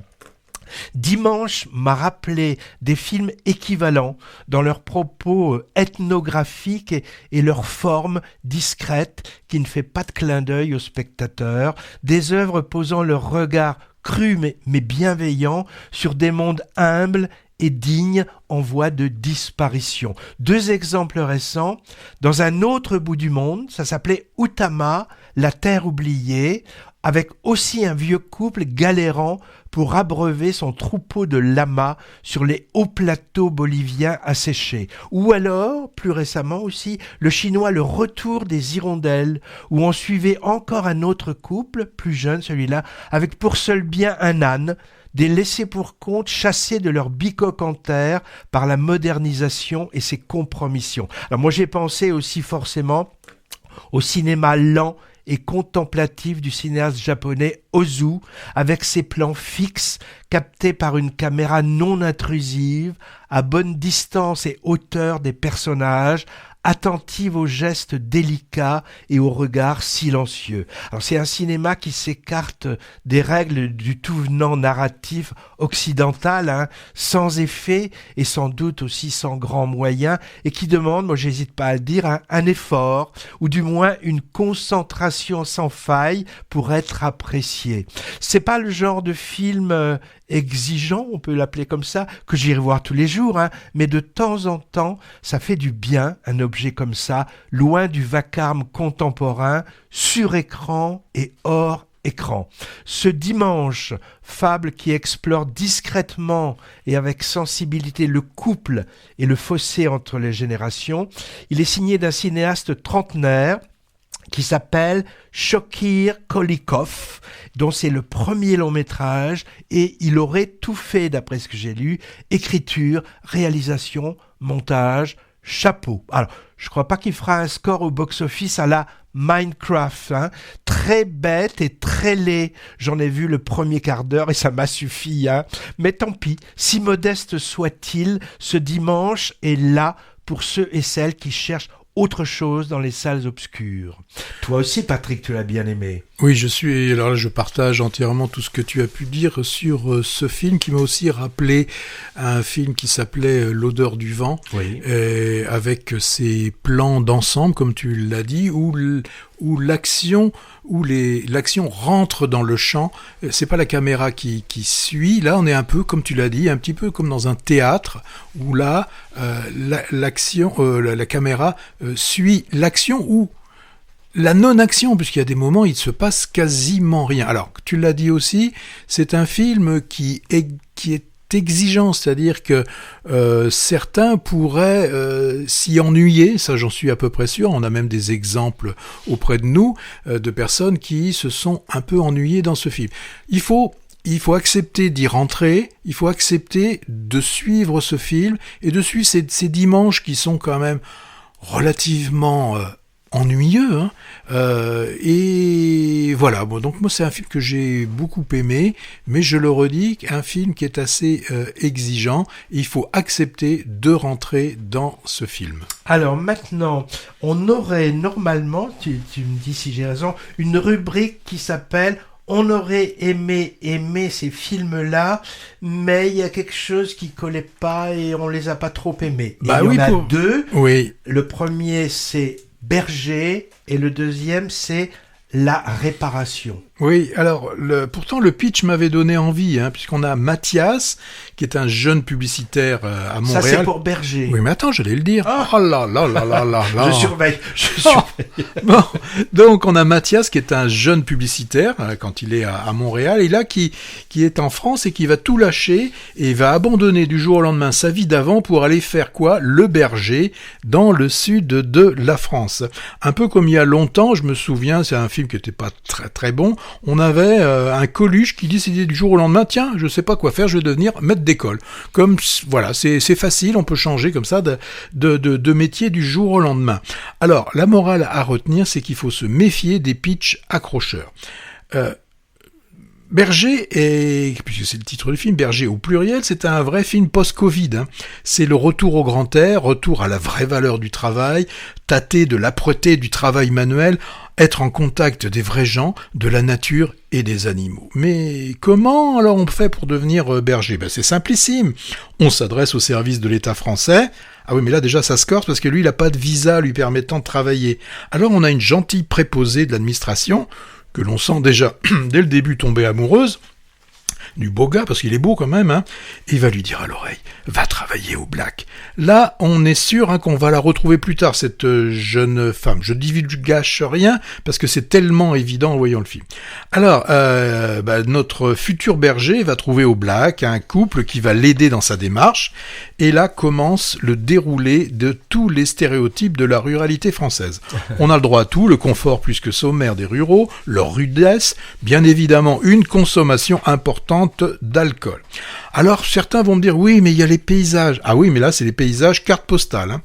Dimanche m'a rappelé des films équivalents dans leurs propos ethnographiques et leur forme discrète qui ne fait pas de clin d'œil au spectateur, des œuvres posant leur regard cru mais bienveillant sur des mondes humbles et dignes en voie de disparition. 2 exemples récents. Dans un autre bout du monde, ça s'appelait Outama, la terre oubliée, avec aussi un vieux couple galérant pour abreuver son troupeau de lamas sur les hauts plateaux boliviens asséchés. Ou alors, plus récemment aussi, le chinois Le Retour des hirondelles, où on suivait encore un autre couple, plus jeune celui-là, avec pour seul bien un âne, des laissés-pour-compte chassés de leur bicoque en terre par la modernisation et ses compromissions. Alors moi j'ai pensé aussi forcément au cinéma lent et contemplatif du cinéaste japonais Ozu, avec ses plans fixes captés par une caméra non intrusive, à bonne distance et hauteur des personnages, attentive aux gestes délicats et aux regards silencieux. Alors c'est un cinéma qui s'écarte des règles du tout venant narratif occidental, sans effet et sans doute aussi sans grands moyens, et qui demande, moi j'hésite pas à le dire, un effort ou du moins une concentration sans faille pour être apprécié. C'est pas le genre de film exigeant, on peut l'appeler comme ça, que j'irai voir tous les jours, mais de temps en temps, ça fait du bien, un objet comme ça, loin du vacarme contemporain, sur écran et hors écran. Ce dimanche, fable qui explore discrètement et avec sensibilité le couple et le fossé entre les générations, il est signé d'un cinéaste trentenaire, qui s'appelle Shokir Kolikov, dont c'est le premier long métrage, et il aurait tout fait, d'après ce que j'ai lu, écriture, réalisation, montage, chapeau. Alors, je crois pas qu'il fera un score au box-office à la Minecraft, très bête et très laid. J'en ai vu le premier quart d'heure et ça m'a suffi, Mais tant pis, si modeste soit-il, ce dimanche est là pour ceux et celles qui cherchent autre chose dans les salles obscures. Toi aussi, Patrick, tu l'as bien aimé. Oui, alors là, je partage entièrement tout ce que tu as pu dire sur ce film qui m'a aussi rappelé un film qui s'appelait L'odeur du vent, oui. Avec ses plans d'ensemble, comme tu l'as dit, où l'action rentre dans le champ. C'est pas la caméra qui suit. Là, on est un peu, comme tu l'as dit, un petit peu comme dans un théâtre où là, la caméra suit l'action ou la non-action, puisqu'il y a des moments où il se passe quasiment rien. Alors, tu l'as dit aussi, c'est un film qui est exigeant, c'est-à-dire que certains pourraient s'y ennuyer, ça j'en suis à peu près sûr, on a même des exemples auprès de nous de personnes qui se sont un peu ennuyées dans ce film. Il faut accepter d'y rentrer, il faut accepter de suivre ce film et de suivre ces dimanches qui sont quand même relativement ennuyeux, et voilà. Bon, donc moi c'est un film que j'ai beaucoup aimé, mais je le redis, un film qui est assez exigeant, et il faut accepter de rentrer dans ce film. Alors maintenant, on aurait normalement, tu me dis si j'ai raison, une rubrique qui s'appelle on aurait aimé ces films-là, mais il y a quelque chose qui collait pas et on les a pas trop aimés. Il y en a deux. Oui. Le premier c'est Berger et le deuxième c'est La Réparation. Oui, alors pourtant le pitch m'avait donné envie, puisqu'on a Mathias, qui est un jeune publicitaire à Montréal. Ça c'est pour Berger. Oui, mais attends, j'allais le dire. Oh là là là là là là. Je surveille. Bon, donc on a Mathias qui est un jeune publicitaire quand il est à Montréal, et là qui est en France et qui va tout lâcher et va abandonner du jour au lendemain sa vie d'avant pour aller faire quoi ? Le berger dans le sud de la France. Un peu comme il y a longtemps, je me souviens, c'est un film qui était pas très très bon. On avait un Coluche qui décidait du jour au lendemain, tiens, je sais pas quoi faire, je vais devenir maître d'école. Comme voilà, c'est facile, on peut changer comme ça de métier du jour au lendemain. Alors, la morale à retenir, c'est qu'il faut se méfier des pitchs accrocheurs. Berger, puisque c'est le titre du film, Berger au pluriel, c'est un vrai film post-Covid. C'est le retour au grand air, retour à la vraie valeur du travail, tâter de l'âpreté du travail manuel, être en contact des vrais gens, de la nature et des animaux. Mais comment alors on fait pour devenir berger ? C'est simplissime. On s'adresse au service de l'État français. Ah oui, mais là déjà ça se corse parce que lui il n'a pas de visa lui permettant de travailler. Alors on a une gentille préposée de l'administration, que l'on sent déjà dès le début tomber amoureuse du beau gars, parce qu'il est beau quand même, et il va lui dire à l'oreille, va travailler au black. Là, on est sûr qu'on va la retrouver plus tard, cette jeune femme. Je divulgage rien, parce que c'est tellement évident en voyant le film. Alors, notre futur berger va trouver au black un couple qui va l'aider dans sa démarche, et là commence le déroulé de tous les stéréotypes de la ruralité française. On a le droit à tout, le confort plus que sommaire des ruraux, leur rudesse, bien évidemment une consommation importante d'alcool. Alors certains vont me dire oui, mais il y a les paysages. Ah oui, mais là c'est les paysages carte postale. Hein.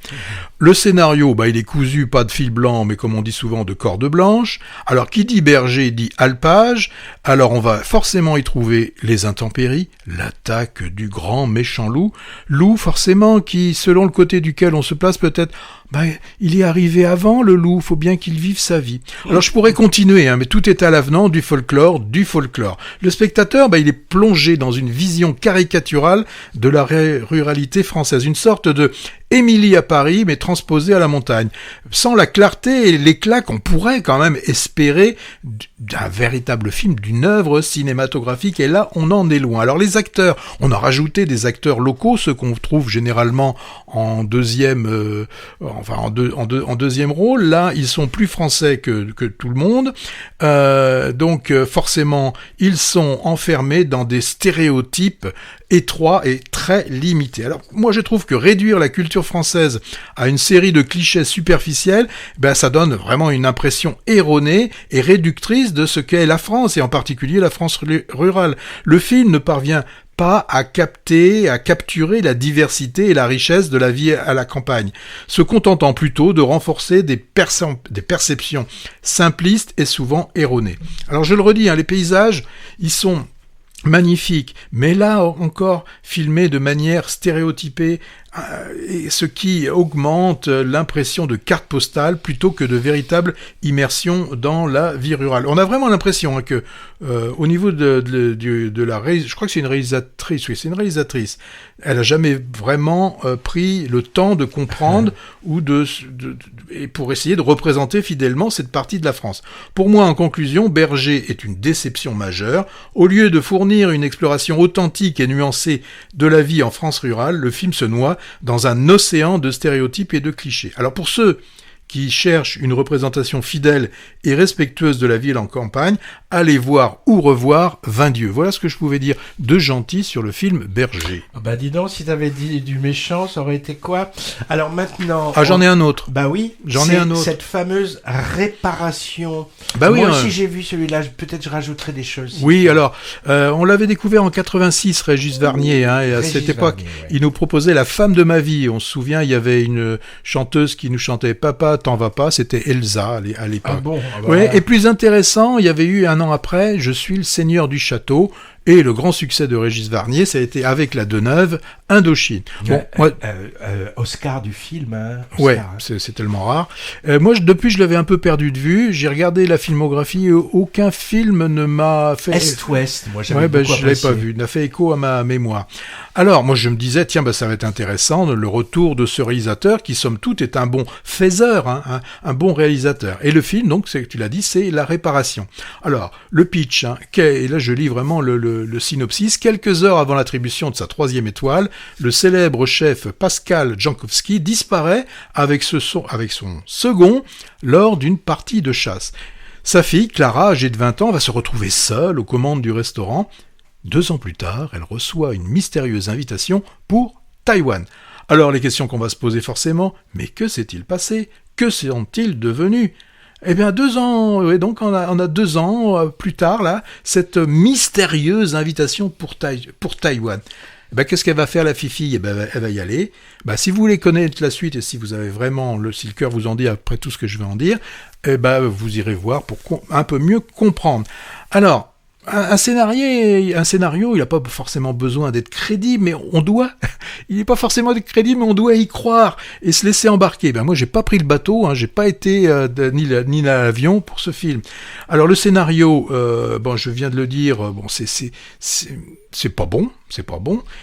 Le scénario, il est cousu pas de fil blanc, mais comme on dit souvent de corde blanche. Alors qui dit berger dit alpage. Alors on va forcément y trouver les intempéries, l'attaque du grand méchant loup. Loup forcément qui, selon le côté duquel on se place, peut-être il est arrivé avant le loup, faut bien qu'il vive sa vie. Alors je pourrais continuer, mais tout est à l'avenant du folklore. Le spectateur, il est plongé dans une vision caricaturale de la ruralité française, une sorte de Émilie à Paris, mais transposée à la montagne. Sans la clarté et l'éclat qu'on pourrait quand même espérer d'un véritable film, d'une œuvre cinématographique, et là, on en est loin. Alors les acteurs, on a rajouté des acteurs locaux, ceux qu'on trouve généralement en deuxième, en deuxième rôle. Là, ils sont plus français que tout le monde, donc forcément, ils sont enfermés dans des stéréotypes étroits et très limités. Alors moi, je trouve que réduire la culture française à une série de clichés superficiels, ça donne vraiment une impression erronée et réductrice de ce qu'est la France, et en particulier la France rurale. Le film ne parvient pas à capturer la diversité et la richesse de la vie à la campagne, se contentant plutôt de renforcer des perceptions simplistes et souvent erronées. Alors je le redis, les paysages, ils sont magnifiques, mais là encore filmés de manière stéréotypée, et ce qui augmente l'impression de carte postale plutôt que de véritable immersion dans la vie rurale. On a vraiment l'impression que au niveau de la réalisatrice, je crois que c'est une réalisatrice, oui, c'est une réalisatrice, elle a jamais vraiment pris le temps de comprendre et pour essayer de représenter fidèlement cette partie de la France. Pour moi, en conclusion, Berger est une déception majeure. Au lieu de fournir une exploration authentique et nuancée de la vie en France rurale, le film se noie dans un océan de stéréotypes et de clichés. Alors pour ceux qui cherchent une représentation fidèle et respectueuse de la ville en campagne, allez voir ou revoir Vindieux. Voilà ce que je pouvais dire de gentil sur le film Berger. Dis donc, si t'avais dit du méchant, ça aurait été quoi? Alors maintenant... j'en ai un autre. Oui, j'en ai un autre. Cette fameuse réparation. Moi aussi j'ai vu celui-là, peut-être je rajouterai des choses. Oui, alors, on l'avait découvert en 86, Régis Varnier, et à cette époque, il nous proposait La femme de ma vie. On se souvient, il y avait une chanteuse qui nous chantait Papa, t'en vas pas, c'était Elsa à l'époque. Et plus intéressant, il y avait eu un an après, Je suis le seigneur du château, et le grand succès de Régis Varnier, ça a été avec La Deneuve, Indochine. Oscar du film. Oscar, c'est tellement rare. Moi, depuis, je l'avais un peu perdu de vue. J'ai regardé la filmographie, aucun film ne m'a fait... Est-Ouest, moi j'avais beaucoup apprécié. Je l'avais pas vu, n'a fait écho à ma mémoire. Alors, moi, je me disais, tiens, ça va être intéressant, le retour de ce réalisateur qui, somme toute, est un bon faiseur, un bon réalisateur. Et le film, donc, tu l'as dit, c'est La Réparation. Alors, le pitch, et là, je lis vraiment le synopsis. Quelques heures avant l'attribution de sa 3e étoile, le célèbre chef Pascal Jankowski disparaît avec son second lors d'une partie de chasse. Sa fille, Clara, âgée de 20 ans, va se retrouver seule aux commandes du restaurant. 2 ans plus tard, elle reçoit une mystérieuse invitation pour Taïwan. Alors les questions qu'on va se poser forcément, mais que s'est-il passé? Que sont-ils devenus? 2 ans, donc on a 2 ans plus tard, là, cette mystérieuse invitation pour Taïwan. Qu'est-ce qu'elle va faire, la fifi? Elle va y aller. Si vous voulez connaître la suite et si vous avez vraiment, si le cœur vous en dit après tout ce que je vais en dire, vous irez voir pour un peu mieux comprendre. Alors, un scénario, il n'a pas forcément besoin d'être crédible, mais il n'est pas forcément d'être crédible, mais on doit y croire et se laisser embarquer. Moi, j'ai pas pris le bateau, j'ai pas été ni l'avion pour ce film. Alors le scénario, je viens de le dire, c'est pas bon.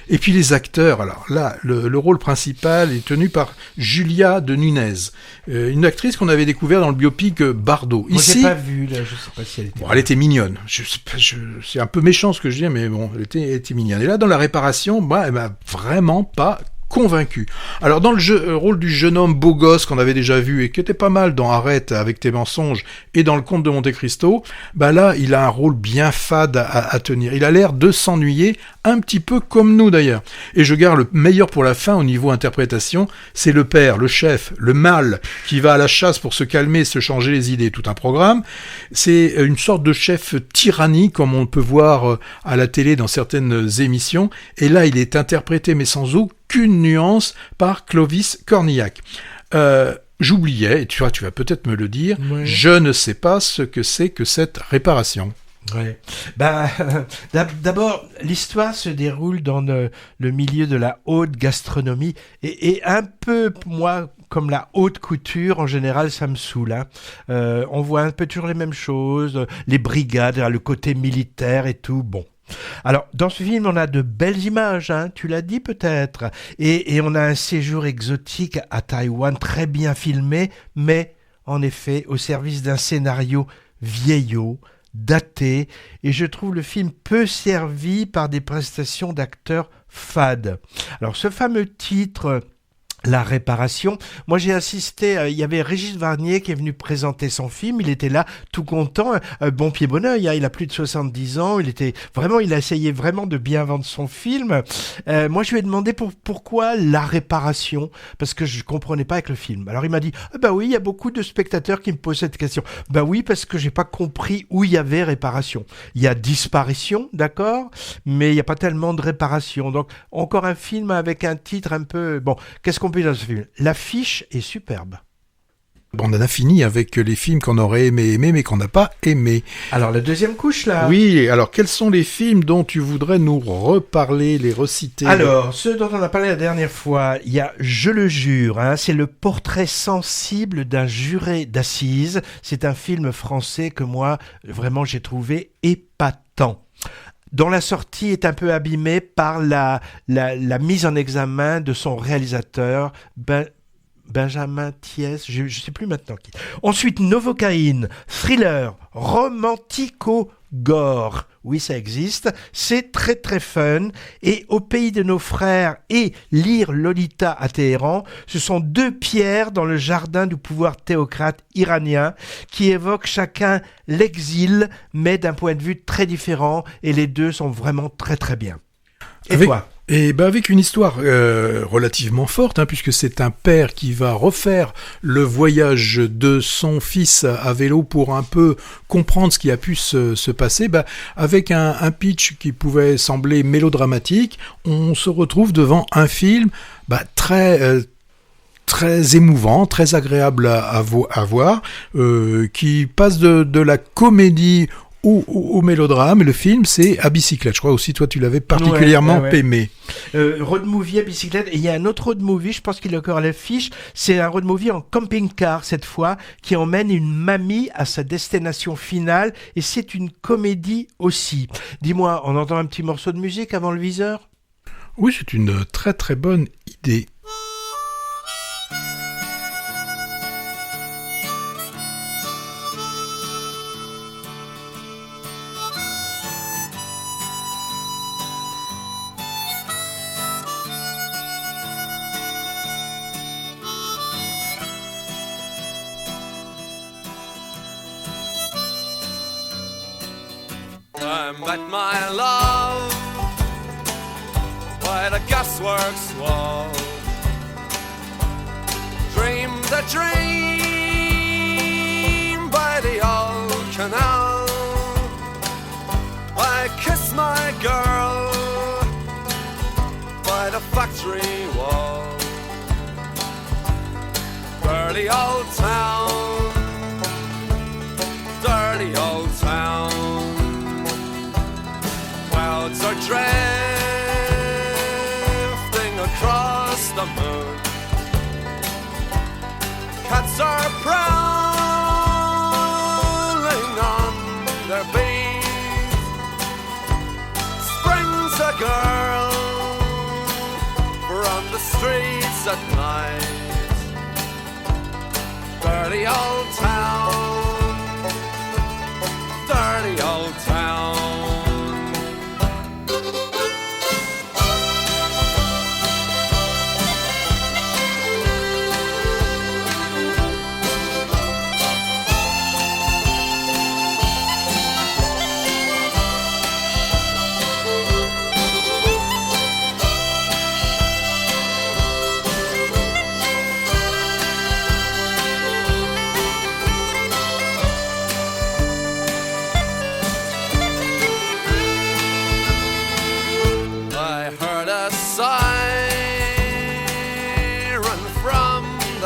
Et puis les acteurs, alors là, le rôle principal est tenu par Julia de Nunez, une actrice qu'on avait découvert dans le biopic Bardot. Moi, j'ai pas vu, là, je sais pas si elle était... elle était mignonne. C'est un peu méchant ce que je dis, mais elle était mignonne. Et là, dans La Réparation, elle m'a vraiment pas convaincu. Alors dans le rôle du jeune homme beau gosse qu'on avait déjà vu et qui était pas mal dans Arrête avec tes mensonges et dans le Comte de Monte Cristo, bah là il a un rôle bien fade à tenir. Il a l'air de s'ennuyer, un petit peu comme nous d'ailleurs. Et je garde le meilleur pour la fin au niveau interprétation, c'est le père, le chef, le mâle qui va à la chasse pour se calmer, se changer les idées, tout un programme. C'est une sorte de chef tyrannique comme on peut voir à la télé dans certaines émissions. Et là il est interprété mais sans aucune nuance par Clovis Cornillac. J'oubliais, et tu vas peut-être me le dire, ouais. Je ne sais pas ce que c'est que cette réparation. Ouais. D'abord, l'histoire se déroule dans le milieu de la haute gastronomie et un peu, moi, comme la haute couture, en général, ça me saoule. Hein. On voit un peu toujours les mêmes choses, les brigades, le côté militaire et tout, bon. Alors, dans ce film, on a de belles images, hein, tu l'as dit peut-être, et on a un séjour exotique à Taïwan très bien filmé, mais en effet, au service d'un scénario vieillot, daté, et je trouve le film peu servi par des prestations d'acteurs fades. Alors, ce fameux titre... La réparation. Moi, j'ai assisté, il y avait Régis Varnier qui est venu présenter son film, il était là tout content, bon pied bon oeil, hein, il a plus de 70 ans, il a essayé vraiment de bien vendre son film. Moi, je lui ai demandé pourquoi la réparation, parce que je comprenais pas avec le film. Alors, il m'a dit, bah oui, il y a beaucoup de spectateurs qui me posent cette question. Bah oui, parce que j'ai pas compris où il y avait réparation. Il y a disparition, d'accord, mais il y a pas tellement de réparation. Donc, encore un film avec un titre un peu, bon, qu'est-ce qu'on peut dire dans ce film ? L'affiche est superbe. On en a fini avec les films qu'on aurait aimé mais qu'on n'a pas aimé. Alors la deuxième couche là. Oui, alors quels sont les films dont tu voudrais nous reparler, les reciter ? Alors, ceux dont on a parlé la dernière fois, il y a Je le jure, hein, c'est le portrait sensible d'un juré d'assises. C'est un film français que moi, vraiment, j'ai trouvé épatant. Dont la sortie est un peu abîmée par la mise en examen de son réalisateur, Benjamin Thiès, je ne sais plus maintenant qui. Ensuite, Novocaïne, thriller, romantico-gore. Oui, ça existe. C'est très très fun. Et Au pays de nos frères et Lire Lolita à Téhéran, ce sont deux pierres dans le jardin du pouvoir théocrate iranien qui évoquent chacun l'exil, mais d'un point de vue très différent. Et les deux sont vraiment très très bien. Et toi ? Et avec une histoire relativement forte, hein, puisque c'est un père qui va refaire le voyage de son fils à vélo pour un peu comprendre ce qui a pu se passer, avec un pitch qui pouvait sembler mélodramatique, on se retrouve devant un film très émouvant, très agréable à voir, qui passe de la comédie au mélodrame. Le film, c'est À bicyclette. Je crois aussi, toi, tu l'avais particulièrement aimé. Road movie à bicyclette. Et il y a un autre road movie, je pense qu'il est encore à l'affiche. C'est un road movie en camping-car, cette fois, qui emmène une mamie à sa destination finale. Et c'est une comédie aussi. Dis-moi, on entend un petit morceau de musique avant le viseur ? Oui, c'est une très très bonne idée. I met my love by the gasworks wall. Dreamed a dream by the old canal. I kissed my girl by the factory wall. Dirty old town, dirty old town. Clouds are drifting across the moon. Cats are prowling on their beat. Springs a girl from the streets at night. Dirty old town, dirty old town.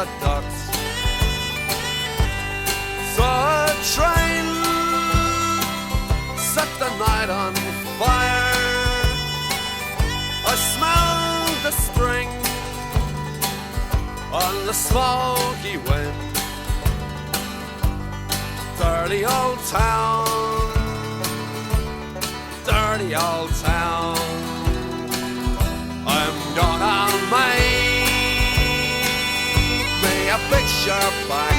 the ducks. Saw a train set the night on fire. I smelled the string on the smoky wind. Dirty old town, dirty old town. I'm gonna make me a picture box,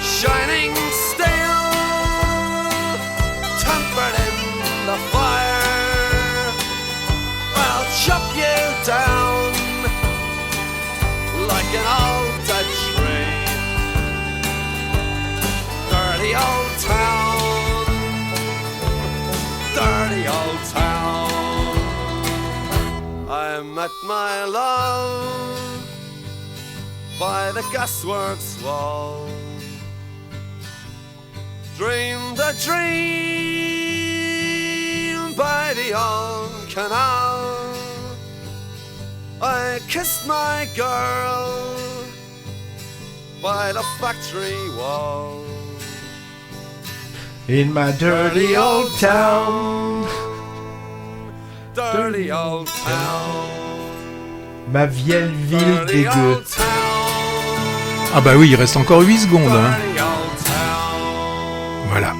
shining steel, tempered in the fire. I'll chop you down like an old dead tree. Dirty old town, dirty old town. I met my love by the gasworks wall. Dreamed a dream by the old canal. I kissed my girl by the factory wall. In my dirty old town. Dirty old town. Ma vieille ville Dirty dégueu. old town. Ah bah oui, il reste encore 8 secondes. Hein. Dirty old town. Voilà.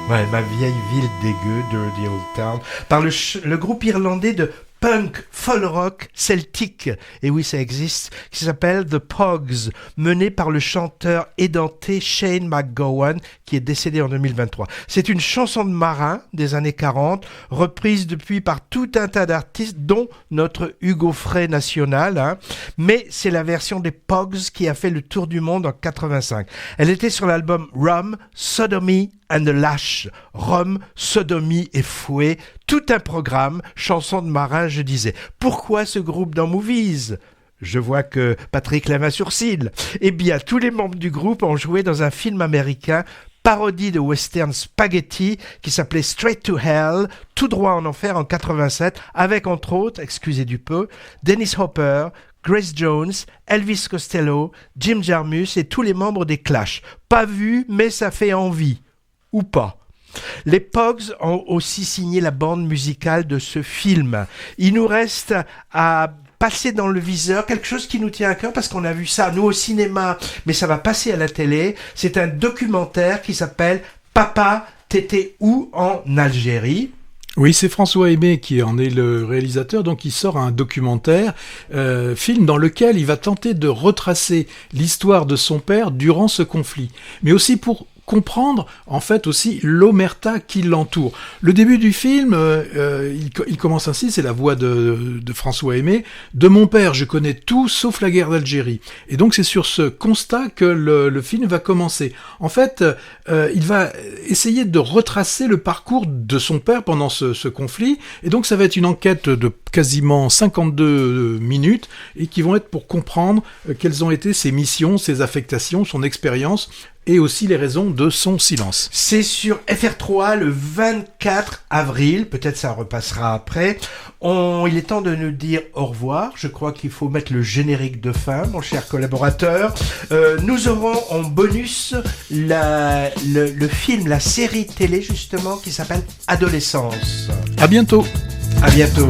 Ouais, ma vieille ville dégueu, Dirty Old Town, par le groupe irlandais de punk, folk rock celtique, et oui ça existe, qui s'appelle The Pogs, mené par le chanteur édenté Shane MacGowan, qui est décédé en 2023. C'est une chanson de marin des années 40, reprise depuis par tout un tas d'artistes, dont notre Hugo Frey national, hein. Mais c'est la version des Pogs qui a fait le tour du monde en 85. Elle était sur l'album Rum, Sodomy and the Lash, Rome, sodomie et fouet, tout un programme, chanson de marin, je disais. Pourquoi ce groupe dans Movies ? Je vois que Patrick lève un sourcil. Eh bien, tous les membres du groupe ont joué dans un film américain, parodie de western spaghetti, qui s'appelait Straight to Hell, tout droit en enfer en 87, avec entre autres, excusez du peu, Dennis Hopper, Grace Jones, Elvis Costello, Jim Jarmusch et tous les membres des Clash. Pas vu, mais ça fait envie. Ou pas. Les Pogs ont aussi signé la bande musicale de ce film. Il nous reste à passer dans le viseur quelque chose qui nous tient à cœur parce qu'on a vu ça, nous, au cinéma, mais ça va passer à la télé. C'est un documentaire qui s'appelle « Papa, t'étais où en Algérie ?» Oui, c'est François Aimé qui en est le réalisateur, donc il sort un documentaire, film dans lequel il va tenter de retracer l'histoire de son père durant ce conflit, mais aussi pour comprendre en fait aussi l'omerta qui l'entoure. Le début du film, il commence ainsi, c'est la voix de François Aimé. De mon père, je connais tout sauf la guerre d'Algérie. Et donc c'est sur ce constat que le film va commencer. En fait, il va essayer de retracer le parcours de son père pendant ce conflit. Et donc ça va être une enquête de quasiment 52 minutes et qui vont être pour comprendre quelles ont été ses missions, ses affectations, son expérience et aussi les raisons de son silence. C'est sur FR3 le 24 avril, peut-être ça repassera après. Il est temps de nous dire au revoir. Je crois qu'il faut mettre le générique de fin, mon cher collaborateur. Nous aurons en bonus le film, la série télé justement, qui s'appelle Adolescence. À bientôt. À bientôt.